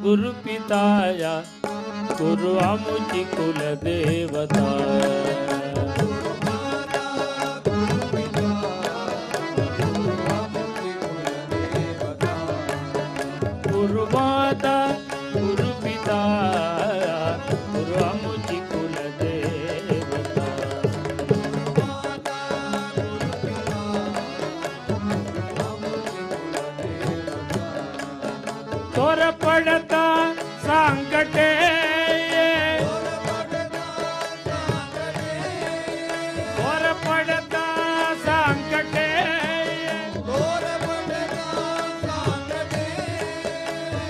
गुरुपिताया गुरु आमुची कुलदेवता गुरुमाता गुरुपिता गुरु आमुची कुलदेवता तोर पडता संकटे तोर पडता संकटे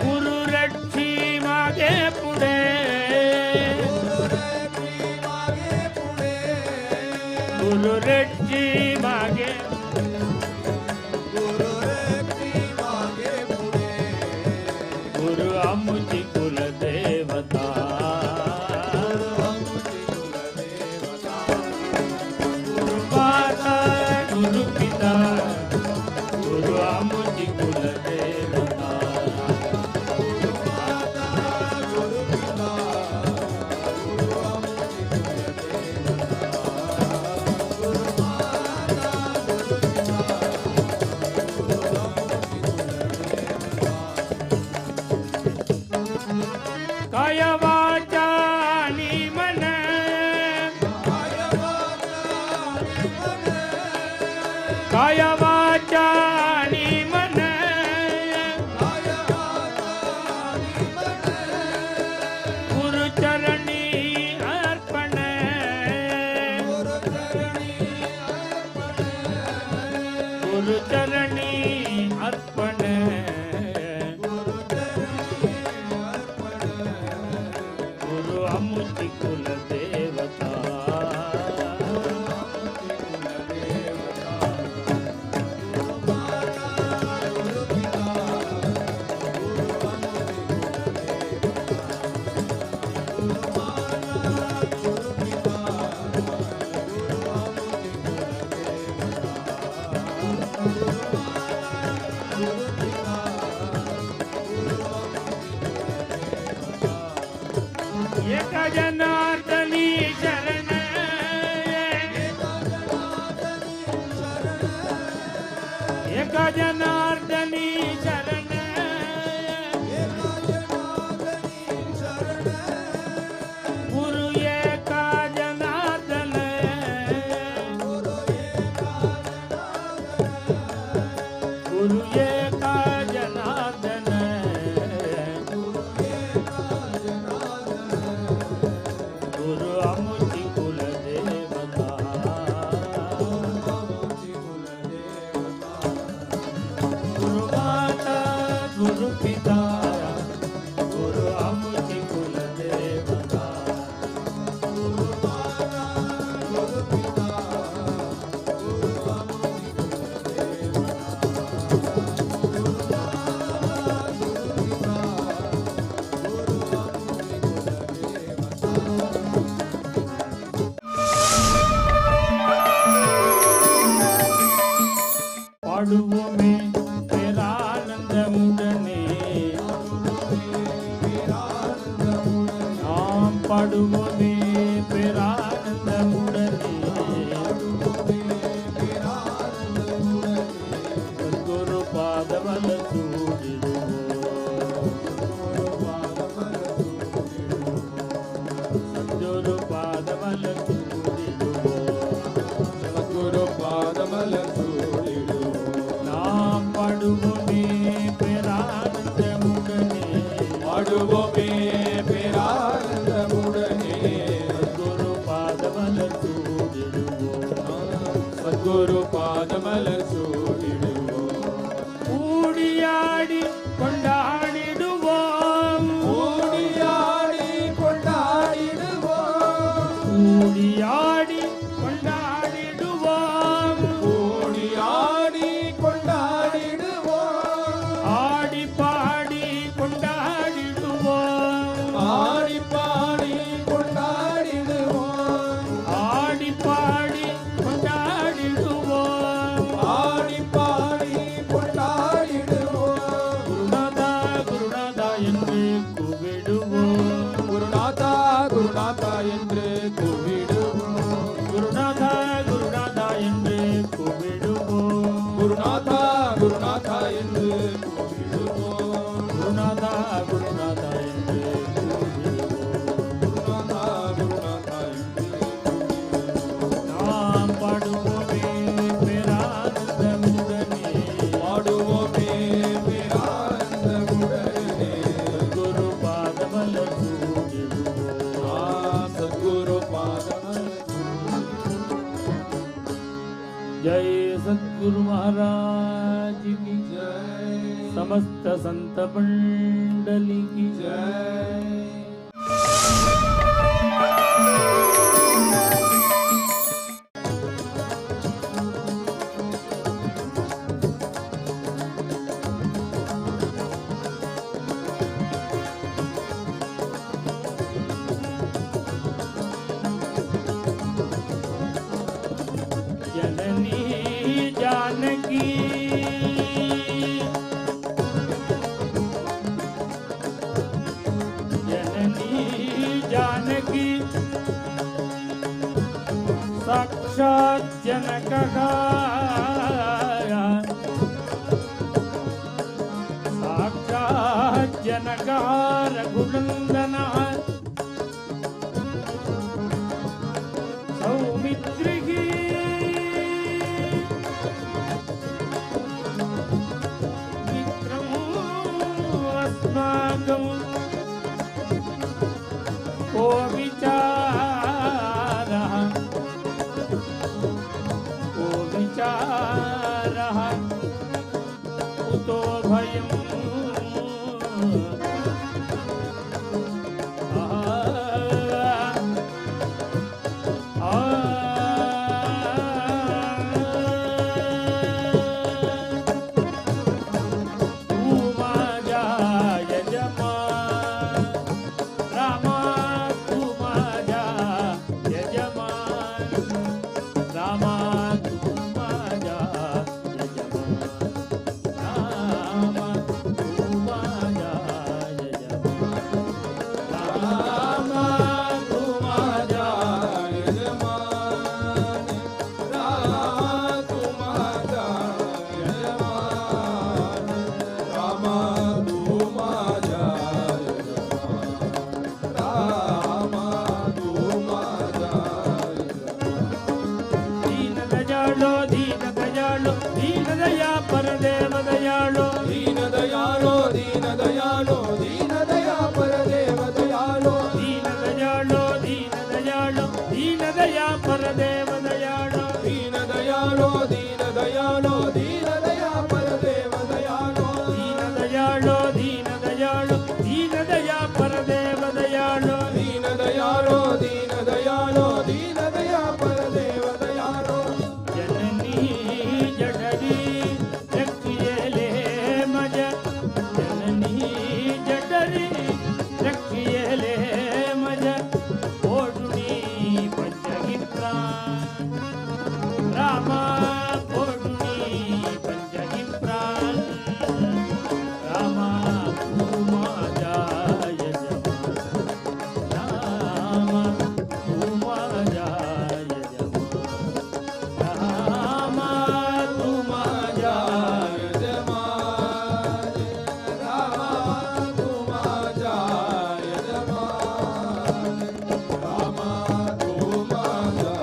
गुरु रक्षी मागे पुढे गुरु रक्षी मागे गुरु आमुची कुलदेवता गुरु माता गुरु पिता गुरु आमुची कुलदेवता काय वाचा आणि मन काय वाचा आणि मन गुरुचरणी अर्पण गुरुचरणी अर्पण गुरु आमुची कुलदेवता एका जनार्दनी शरण एका जनार्दनी शरण गुरु एका जनार्दन गुरु एका जनार्दन गुरु आमुची कुलदेवता गुरु माता गुरु पिता गुरु आमुची कुलदेवता गुरु माता गुरु पिता गुरु आमुची पाडुवोमे तेरा आनंद मुडने नाम पाडुवोमे तेरा आनंद मुडने गुरु पादवल सद्गुरु पादवल सद्गुरु पादवल पाडुवोमे पेरानंद मुडने पाडुवोमे पेरानंद मुडने सद्गुरु पादमल सूडिडुवो सद्गुरु पादमल सूडिडुवो ऊडियाडि कोंडाडिडुवो ऊडियाडि कोंडाडिडुवो ऊडियाडि कोंडाडिडुवो ऊडियाडि कोंडाडिडुवो आडि पाडि कोंडाडिडुवो आडि पाडि कोंडाडिडुवो आडि पाडि कोंडाडिडुवो आडि पाडि कोंडाडिडुवो गुरु जय सद्गुरु महाराज की जय समस्त संत मंडली की जय जननी जानकी जननी जानकी साक्षात् जनकः साक्षात् जनकः रघुनन्दनः सौमित्रिः को विचारः कुतो भयम् परदेव दयालो दीन दयालो दीन दयालो दीन दया परदेव दयालो दीन दयालो दीन दयालो दीन दया परदेव दयालो दीन दयालो दीन दयालो दीन दया परदेव दयालो दीन दयालो दीन दयालो दीन दया परदेव दयालो दीन दयालो दीन दयालो दीन दया परदेव दयालो जननी जठरी रखियेले मज जननी जठरी रखियेले मज ओढुनी पंचगी प्राण रामा ओढुनी पंचगी प्राण रामा तू माझा यजमान रामा तू माझा यजमान रामा तू माझा यजमान रामा तू माझा यजमान रामा तू माझा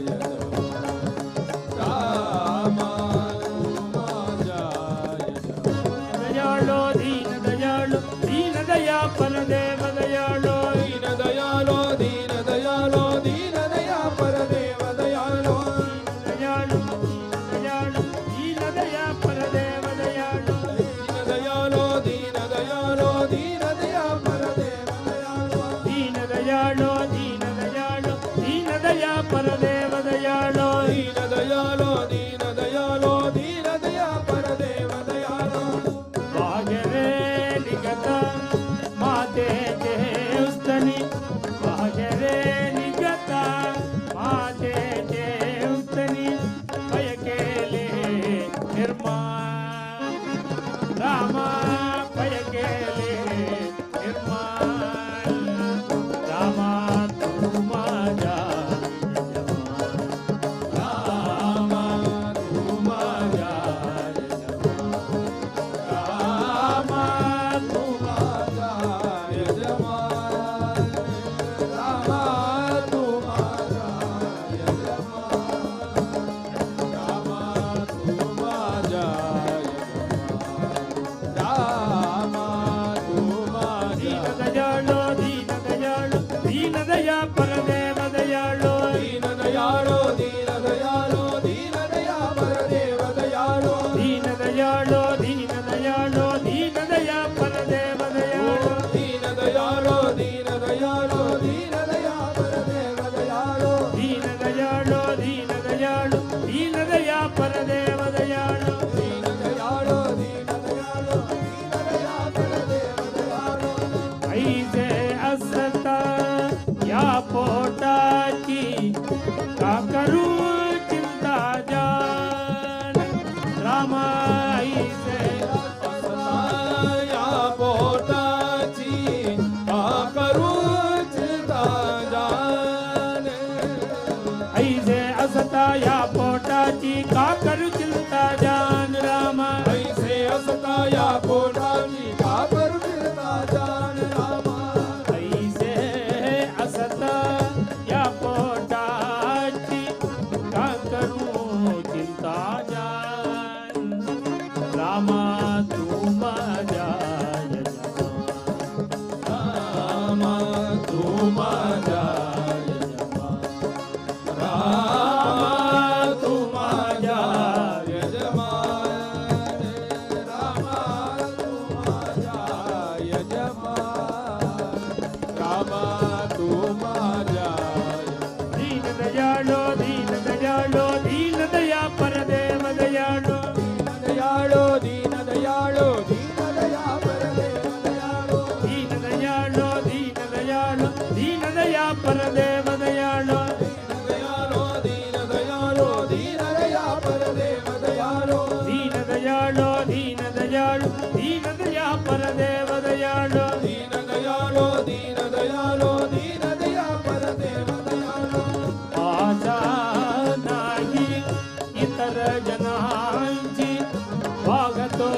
यजमान रामा तू माझा यजमान दयालो दीन दयालो दीन दया परदेव दयालो दीन दयालो दीन दयालो दीन दया परदेव दयालो दयालो दयालो दीन दया परदेव दयालो दीन दयालो दीन दयालो दीन दया परदेव दयालो दीन दयालो दीन दयालो दीन दया परदेव दयालो दीन दयालो दीन दयालो दीन दया परदेव दयालो वागरे निगत माते देवस्तनी वागरे निगत माते देवस्तनी पयकेले निर्माण रामा पयकेले निर्माण रामा तू माझा यजमान रामा तू माझा यजमान रामा तू माझा यजमान रामा तू माझा यजमान रामा तू माझा यजमान रामा तू माझा दीन दयालो दीन दया परदेव दयालो दीन दयालो दीन दयालो दीन दया दीन दयाळु दीन दया परदेव दयाळु दीन दयाळो दीन दयाळो दीन दया परदेव दयाळो ऐसे असता या पोटाची का करू चिंता जान रामा ऐसे या पोटाची का करू चिंता जान ऐसे असता या पोटाची का करू चिंता जान रामा ऐसे असता या पोटाची का करू चिंता जान रामा ऐसे असता या पोटाची का करू चिंता जान रामा तू माझ्या यजमान रामा तू माझा यजमान रामा तू माझा यजमान रामा तू माझा यजमान रामा तू माझा दीन दयाळो दीन दयाळो दीन दया परदेव दयाळो दयाळो दीन दयाळो दीन दया परदेव दयाळो दीन दयाळो दीन दयाळो दीन दया परदेव दयाळो दयाळो दीन दयाळो दीन दया परदेव दयाळो दीन दयाळो दीन दयाळो दीन दया परदेव दयाळो दीन दयाळो दीन दयाळो दीन दया परदेव दयाळो आशा नाही इतर जनांची वागतो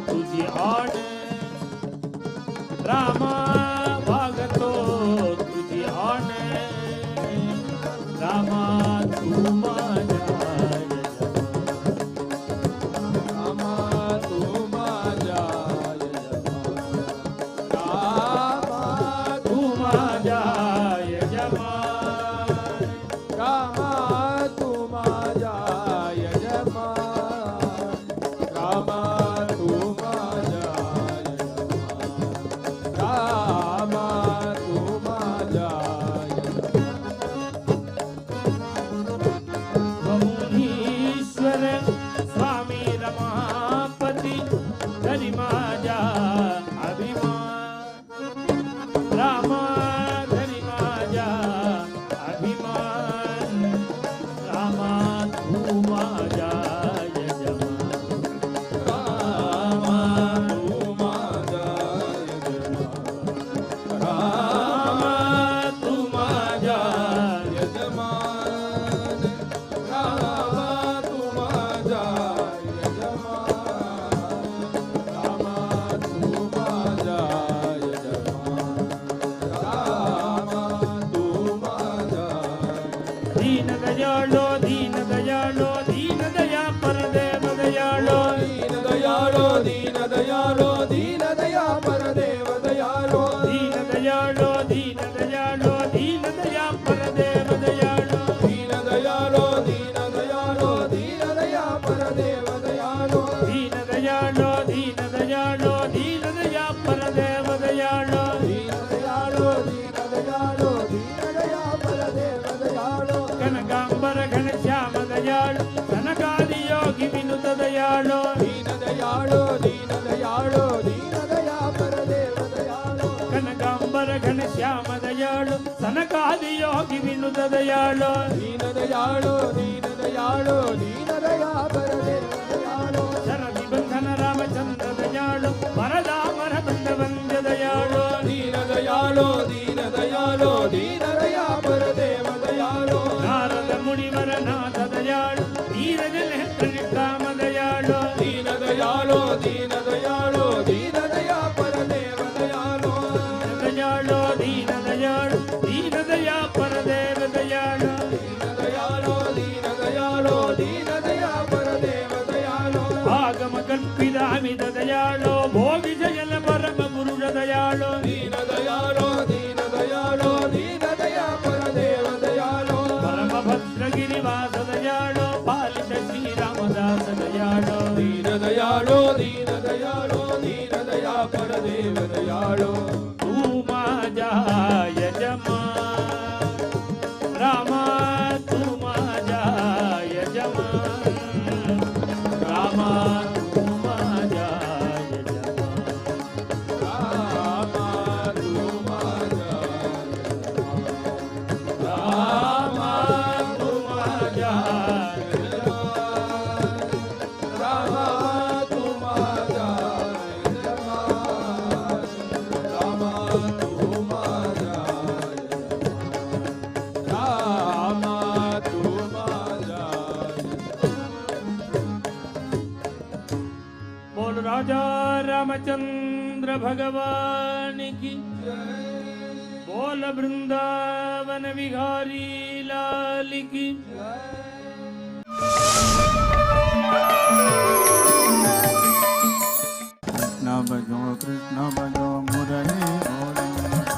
तुझी आण रामा वागतो तुझी आण रामा तू माझ्या यजमान. रामा तू माझा यजमान रामा तू माझ्या यजमान रामा तू माझा यजमान रामा तू माझा यजमान रामा तू माझा मुनीश्वर स्वामी रमापती धरी माझ्या अभिमान रामा धरी माझ्या अभिमान रामा तू माझ्या यजमान रामा तू माझा यजमान रामा तू माझ्या यजमान रामा तू माझा यजमान रामा तू माझा यजमान रामा तू माझा दीन दयाळो दीन दयाळो दीन दया परदेव दयाळो दीन दयाळो दीन दयाळो दीन दया परदेव दयाळो दीन दयाळो दीन दयाळो दीन दया परदेव दयाळो दीन दयाळो दीन दयाळो दीन दया परदेव दयाळो दीन दयाळो दीन दयाळो दीन दया परदेव दयाळो दीन दयाळो दीन दयाळो दीन दया परदेव दयाळो कनकांबर घनश्याम दयाळो कनकादि योगी विनुत दयाळो दीन दयाळो दीन दयाळो दीन दया परदेव दयाळो कनकांबर घनश्याम दयाळो सनकादि योगी विनुत दयाळो दीन दयाळो दीन दयाळो दीन दया परदेव दयाळो शरदि बंधन रामचंद्र दयाळो वरदामर बंद वंद्य दयाळो दीन दयाळो दीन दयाळो दीन दया परदेव दयाळो नारद मुनिवर नाथ दयाळो नीरज नेत्र निष्काम दयाळो दीन दयाळो दीन दयाळो दीन दया परदेव दयाळो दयाळो दीन दयाळो दीन दया परदेव दयाळो दीन दयाळो दीन दयाळो दीन दया परदेव दयाळो आगम कल्पितामित दयाळो भोगि जयल परम गुरुज दयाळो दीन दयाळो दीन दयाळो दीन दया परदेव दयाळो परम भद्रगिरिवास दयाळो पालित श्रीरामदास दयाळो दीन दयाळो दीन दयाळो दीन दया परदेव दयाळो तू माझ्या यजमान रामा तू माझ्या राजा रामचंद्र भगवान की बोल वृंदावन विहारी लाल की कृष्ण भजो मुरली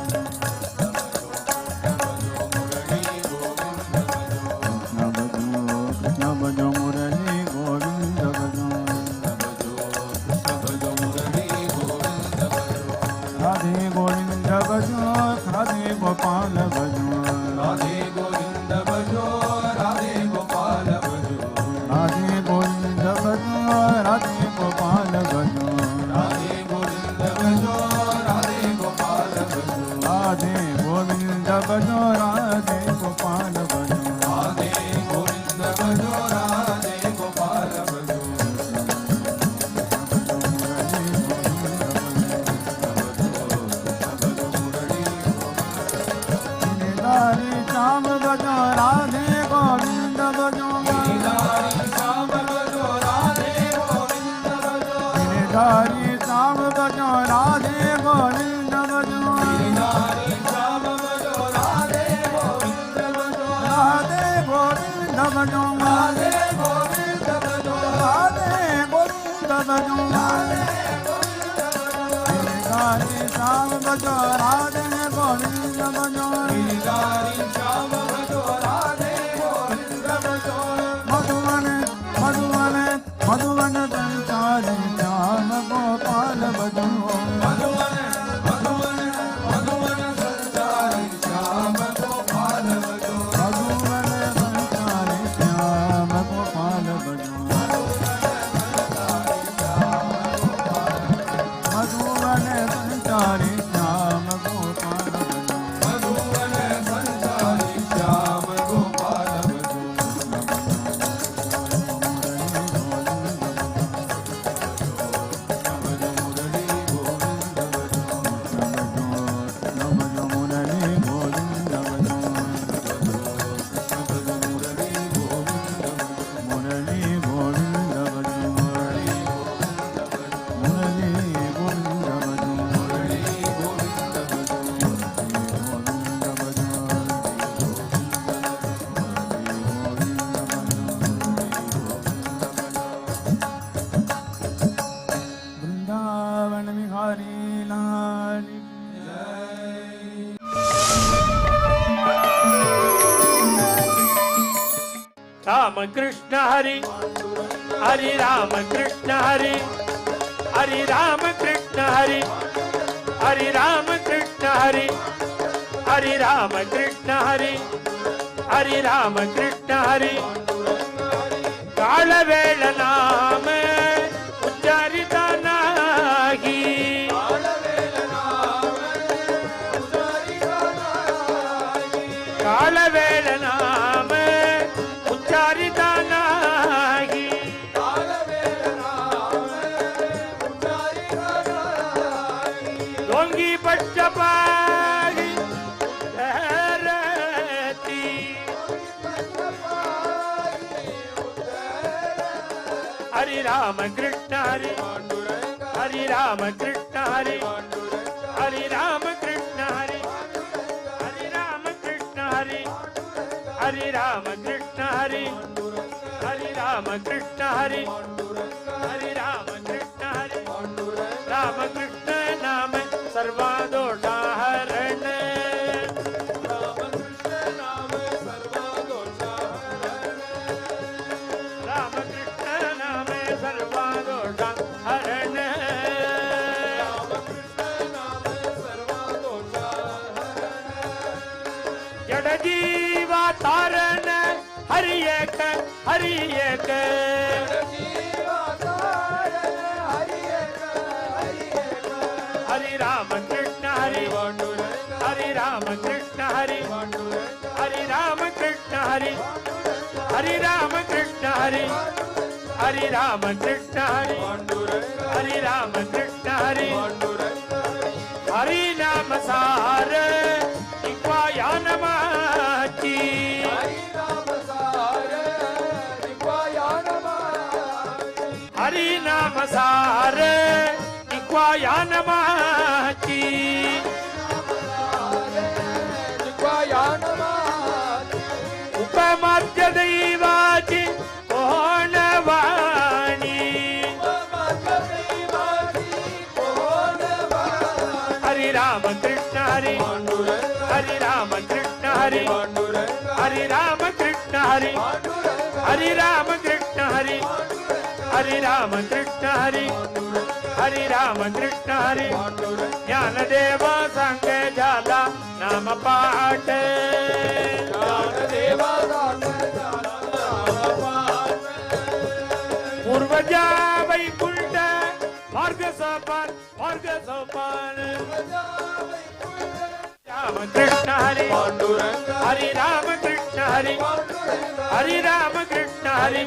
कृष्ण भजो मुरली गोविंद भजो राधे गोविंद भजो राधे गोपाल भजो राधे गोविंद भजो राधे गोपाल भजो राधे गोविंद भजो राधे गोपाल भजो राधे गोविंद भजो राधे गोपाल भजो राधे गोविंद भजो राधे गोपाल भजो राधे गोविंद भजो राधे गोपाल भजो गिरधारी श्याम भजो राधे गोविंद भजो गिरधारी श्याम भजो राधे गोविंद भजो गिरधारी श्याम भजो राधे गोविंद भजो गिरधारी श्याम भजो राधे गोविंद भजो राधे गोविंद भजो राधे गोविंद भजो राधे गोविंद भजो गिरधारी श्याम भजो राधे गोविंद भजो गिरधारी श्याम भजो राधे गोविंद भजो मधुवन मधुवन मधुवन संचारी श्याम गोपाल भजो मधुवन मधुवन मधुवन संचारी श्याम गोपाल भजो मधुवन संचारी श्याम गोपाल भजो मधुवन संचारी श्याम गोपाल भजो मधुवन संचारी श्याम गोपाल भजो वृंदावन विहारी लाल राम कृष्ण हरि हरि राम कृष्ण हरि हरि राम कृष्ण हरि हरि राम कृष्ण हरि हरि राम कृष्ण हरि हरि राम कृष्ण हरि कालवेळ नाम उच्चारिता नाही कालवेळ नाम उच्चारिता नाही डोंगी पट्टपागी धरती हरि राम कृष्ण हरि हरि राम कृष्ण हरि हरि राम कृष्ण हरि हरि राम कृष्ण हरि हरि राम कृष्ण हरि हरि राम कृष्ण हरि हरि राम कृष्ण हरि राम कृष्ण नाम सर्वा दोषा हरण राम कृष्ण नाम सर्वा दोषा हरण जड जीवा तारण हरि एक हरि राम कृष्ण हरि हरि राम कृष्ण हरि हरि राम कृष्ण हरि हरि राम कृष्ण हरि हरि राम कृष्ण हरि हरि राम कृष्ण हरि हरि नाम सार इक्वाया नमाची हरी नाम सार शिकवा या नमाची जिह्वाया नमाची उपमाद्य दैवाची कोण वाणी माझ्या दैवाची कोण वाणी हरी राम कृष्ण हरी पांडुरंग हरी राम कृष्ण हरी पांडुरंग हरी राम कृष्ण हरी पांडुरंग हरी राम कृष्ण हरी हरी राम कृष्ण हरी हरी राम कृष्ण हरी पांडुरंग ज्ञानदेव सांग झाला नाम पाठ ज्ञानदेवा पूर्वजा वैकुंठ मार्ग सोपान राम कृष्ण हरी पांडुरंग हरी राम कृष्ण हरी पांडुरंग हरी राम कृष्ण हरी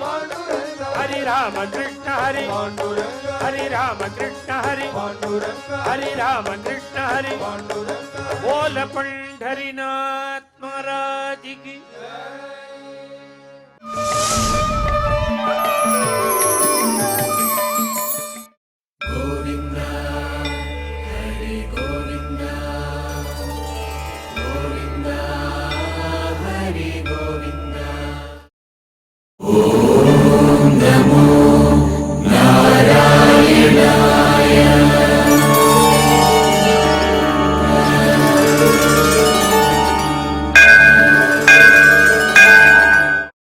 हरी राम कृष्ण हरी पांडुरंग हरी राम कृष्ण हरी पांडुरंग हरी राम कृष्ण हरी पांडुरंग बोल पंढरीनाथ महाराज की